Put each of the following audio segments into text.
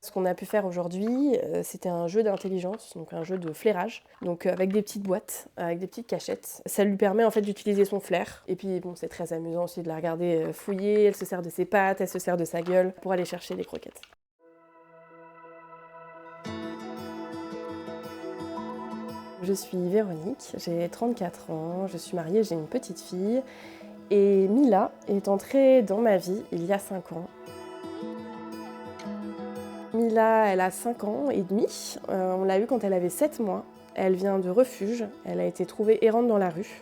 Ce qu'on a pu faire aujourd'hui, c'était un jeu d'intelligence, donc un jeu de flairage, donc avec des petites boîtes, avec des petites cachettes. Ça lui permet en fait d'utiliser son flair. Et puis bon, c'est très amusant aussi de la regarder fouiller, elle se sert de ses pattes, elle se sert de sa gueule pour aller chercher les croquettes. Je suis Véronique, j'ai 34 ans, je suis mariée, j'ai une petite fille. Et Mila est entrée dans ma vie il y a 5 ans. Mila, elle a 5 ans et demi. On l'a eue quand elle avait 7 mois. Elle vient de refuge. Elle a été trouvée errante dans la rue.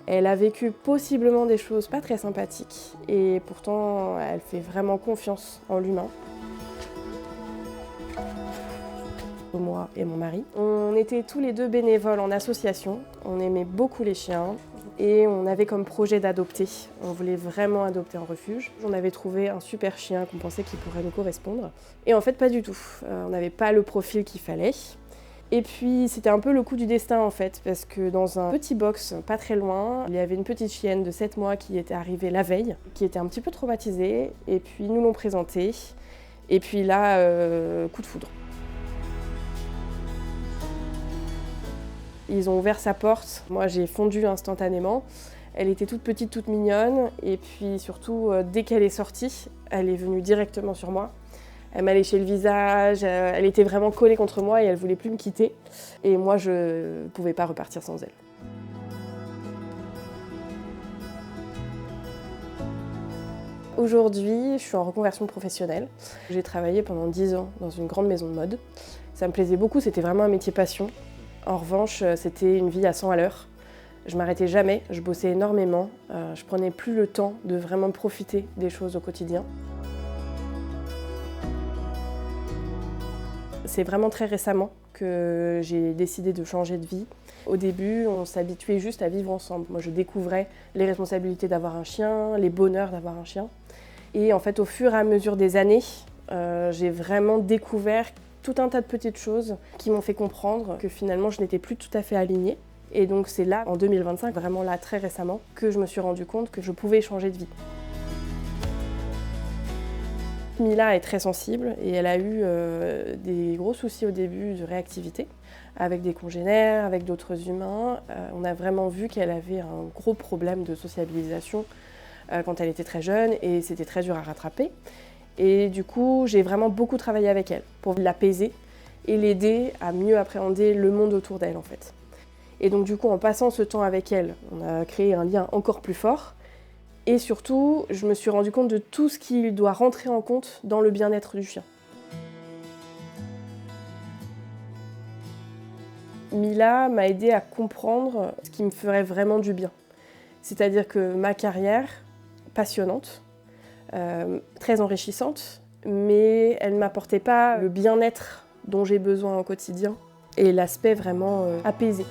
Elle a vécu possiblement des choses pas très sympathiques. Et pourtant, elle fait vraiment confiance en l'humain. Moi et mon mari. On était tous les deux bénévoles en association. On aimait beaucoup les chiens. Et on avait comme projet d'adopter. On voulait vraiment adopter en refuge. On avait trouvé un super chien qu'on pensait qu'il pourrait nous correspondre. Et en fait, pas du tout. On n'avait pas le profil qu'il fallait. Et puis, c'était un peu le coup du destin en fait, parce que dans un petit box pas très loin, il y avait une petite chienne de 7 mois qui était arrivée la veille, qui était un petit peu traumatisée. Et puis, ils nous l'ont présentée. Et puis là, coup de foudre. Ils ont ouvert sa porte, moi j'ai fondu instantanément. Elle était toute petite, toute mignonne, et puis surtout, dès qu'elle est sortie, elle est venue directement sur moi. Elle m'a léché le visage, elle était vraiment collée contre moi et elle voulait plus me quitter. Et moi, je pouvais pas repartir sans elle. Aujourd'hui, je suis en reconversion professionnelle. J'ai travaillé pendant 10 ans dans une grande maison de mode. Ça me plaisait beaucoup, c'était vraiment un métier passion. En revanche, c'était une vie à 100 à l'heure. Je m'arrêtais jamais, je bossais énormément. Je prenais plus le temps de vraiment profiter des choses au quotidien. C'est vraiment très récemment que j'ai décidé de changer de vie. Au début, on s'habituait juste à vivre ensemble. Moi, je découvrais les responsabilités d'avoir un chien, les bonheurs d'avoir un chien. Et en fait, au fur et à mesure des années, j'ai vraiment découvert tout un tas de petites choses qui m'ont fait comprendre que finalement je n'étais plus tout à fait alignée. Et donc c'est là, en 2025, vraiment là très récemment, que je me suis rendu compte que je pouvais changer de vie. Mila est très sensible et elle a eu des gros soucis au début de réactivité avec des congénères, avec d'autres humains. On a vraiment vu qu'elle avait un gros problème de sociabilisation quand elle était très jeune et c'était très dur à rattraper. Et du coup, j'ai vraiment beaucoup travaillé avec elle pour l'apaiser et l'aider à mieux appréhender le monde autour d'elle en fait. Et donc du coup, en passant ce temps avec elle, on a créé un lien encore plus fort. Et surtout, je me suis rendu compte de tout ce qui doit rentrer en compte dans le bien-être du chien. Mila m'a aidée à comprendre ce qui me ferait vraiment du bien. C'est-à-dire que ma carrière, passionnante, très enrichissante, mais elle ne m'apportait pas le bien-être dont j'ai besoin au quotidien et l'aspect vraiment apaisé.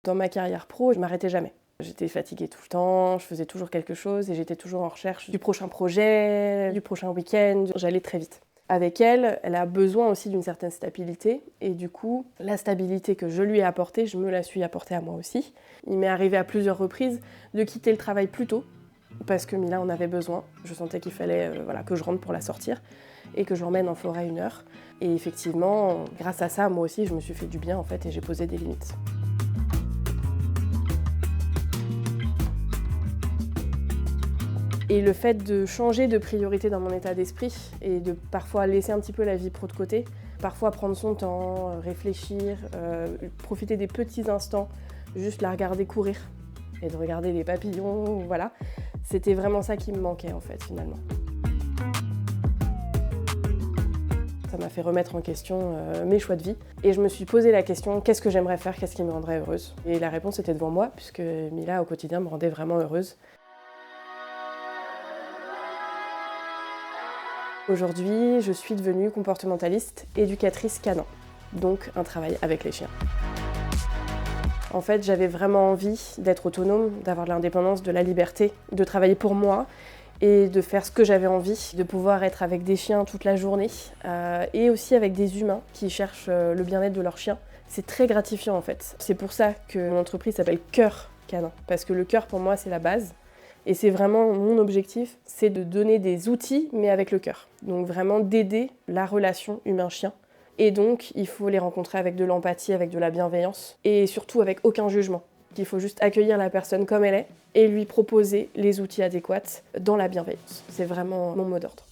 Dans ma carrière pro, je m'arrêtais jamais. J'étais fatiguée tout le temps, je faisais toujours quelque chose et j'étais toujours en recherche du prochain projet, du prochain week-end. J'allais très vite. Avec elle, elle a besoin aussi d'une certaine stabilité et du coup, la stabilité que je lui ai apportée, je me la suis apportée à moi aussi. Il m'est arrivé à plusieurs reprises de quitter le travail plus tôt parce que Mila en avait besoin. Je sentais qu'il fallait que je rentre pour la sortir et que je l'emmène en forêt 1 heure. Et effectivement, grâce à ça, moi aussi, je me suis fait du bien en fait et j'ai posé des limites. Et le fait de changer de priorité dans mon état d'esprit et de parfois laisser un petit peu la vie pro de côté, parfois prendre son temps, réfléchir, profiter des petits instants, juste la regarder courir et de regarder les papillons, voilà. C'était vraiment ça qui me manquait en fait finalement. Ça m'a fait remettre en question mes choix de vie et je me suis posé la question qu'est-ce que j'aimerais faire, qu'est-ce qui me rendrait heureuse? Et la réponse était devant moi puisque Mila au quotidien me rendait vraiment heureuse. Aujourd'hui, je suis devenue comportementaliste, éducatrice canin, donc un travail avec les chiens. En fait, j'avais vraiment envie d'être autonome, d'avoir de l'indépendance, de la liberté, de travailler pour moi et de faire ce que j'avais envie, de pouvoir être avec des chiens toute la journée et aussi avec des humains qui cherchent le bien-être de leurs chiens. C'est très gratifiant en fait. C'est pour ça que mon entreprise s'appelle Cœur Canin, parce que le cœur pour moi c'est la base. Et c'est vraiment mon objectif, c'est de donner des outils, mais avec le cœur. Donc vraiment d'aider la relation humain-chien. Et donc, il faut les rencontrer avec de l'empathie, avec de la bienveillance, et surtout avec aucun jugement. Il faut juste accueillir la personne comme elle est et lui proposer les outils adéquats dans la bienveillance. C'est vraiment mon mot d'ordre.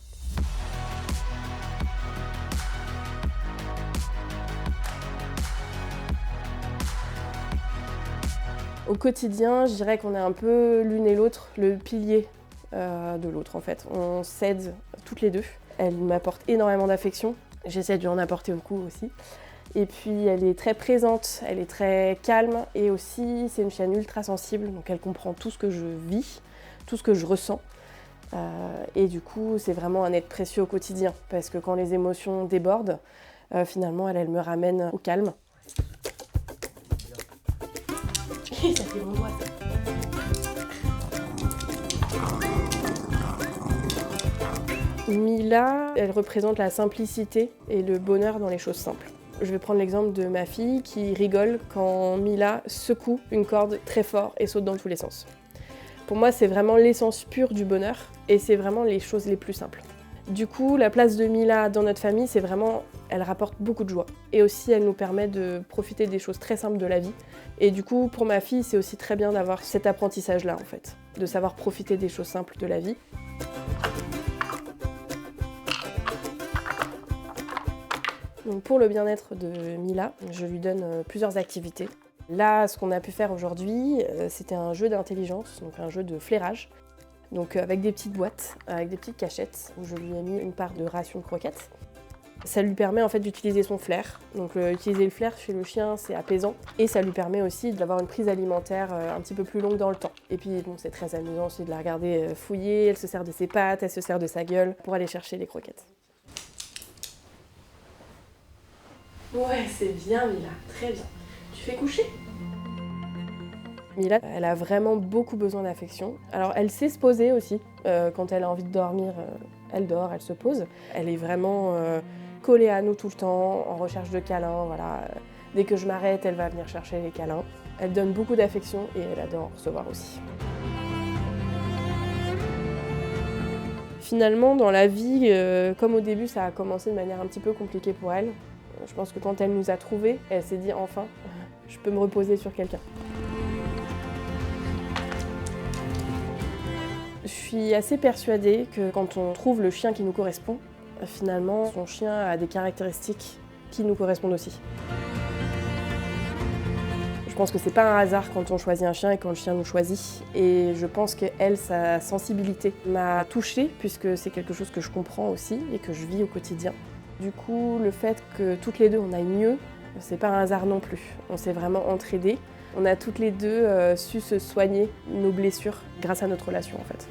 Au quotidien, je dirais qu'on est un peu l'une et l'autre le pilier de l'autre en fait. On s'aide toutes les deux. Elle m'apporte énormément d'affection. J'essaie de lui en apporter beaucoup aussi. Et puis elle est très présente, elle est très calme et aussi c'est une chienne ultra sensible, donc elle comprend tout ce que je vis, tout ce que je ressens. Et du coup c'est vraiment un aide précieux au quotidien parce que quand les émotions débordent, finalement elle me ramène au calme. Ça fait mon doigt ça. Mila, elle représente la simplicité et le bonheur dans les choses simples. Je vais prendre l'exemple de ma fille qui rigole quand Mila secoue une corde très fort et saute dans tous les sens. Pour moi, c'est vraiment l'essence pure du bonheur et c'est vraiment les choses les plus simples. Du coup, la place de Mila dans notre famille, c'est vraiment, elle rapporte beaucoup de joie. Et aussi, elle nous permet de profiter des choses très simples de la vie. Et du coup, pour ma fille, c'est aussi très bien d'avoir cet apprentissage-là, en fait. De savoir profiter des choses simples de la vie. Donc pour le bien-être de Mila, je lui donne plusieurs activités. Là, ce qu'on a pu faire aujourd'hui, c'était un jeu d'intelligence, donc un jeu de flairage. Donc avec des petites boîtes, avec des petites cachettes, où je lui ai mis une part de ration de croquettes. Ça lui permet en fait d'utiliser son flair. Donc utiliser le flair chez le chien, c'est apaisant. Et ça lui permet aussi d'avoir une prise alimentaire un petit peu plus longue dans le temps. Et puis bon, c'est très amusant aussi de la regarder fouiller. Elle se sert de ses pattes, elle se sert de sa gueule pour aller chercher les croquettes. Ouais, c'est bien Mila, très bien. Tu fais coucher ? Mila, elle a vraiment beaucoup besoin d'affection. Alors elle sait se poser aussi. Quand elle a envie de dormir, elle dort, elle se pose. Elle est vraiment collée à nous tout le temps, en recherche de câlins. Voilà. Dès que je m'arrête, elle va venir chercher les câlins. Elle donne beaucoup d'affection et elle adore recevoir aussi. Finalement, dans la vie, comme au début, ça a commencé de manière un petit peu compliquée pour elle. Je pense que quand elle nous a trouvés, elle s'est dit enfin, je peux me reposer sur quelqu'un. Je suis assez persuadée que quand on trouve le chien qui nous correspond, finalement, son chien a des caractéristiques qui nous correspondent aussi. Je pense que c'est pas un hasard quand on choisit un chien et quand le chien nous choisit. Et je pense qu'elle, sa sensibilité m'a touchée puisque c'est quelque chose que je comprends aussi et que je vis au quotidien. Du coup, le fait que toutes les deux on aille mieux, c'est pas un hasard non plus. On s'est vraiment entraidés. On a toutes les deux su se soigner nos blessures grâce à notre relation en fait.